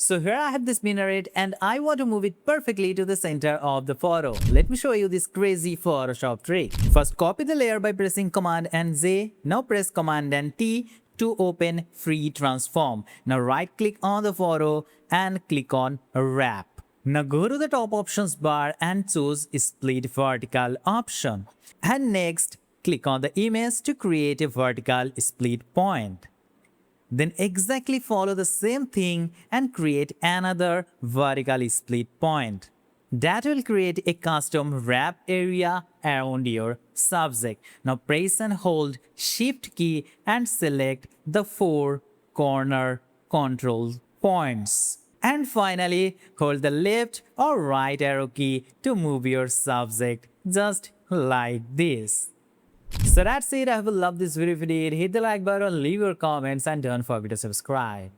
So here I have this minaret and I want to move it perfectly to the center of the photo. Let me show you this crazy Photoshop trick. First copy the layer by pressing Command and Z. Now press Command and T to open Free Transform. Now right click on the photo and click on Wrap. Now go to the top options bar and choose Split Vertical option. And next click on the image to create a vertical split point. Then exactly follow the same thing and create another vertical split point. That will create a custom wrap area around your subject. Now press and hold Shift key and select the 4 corner control points. And finally, hold the left or right arrow key to move your subject just like this. So that's it. I hope you loved this video. If you did, hit the like button, leave your comments, and don't forget to subscribe.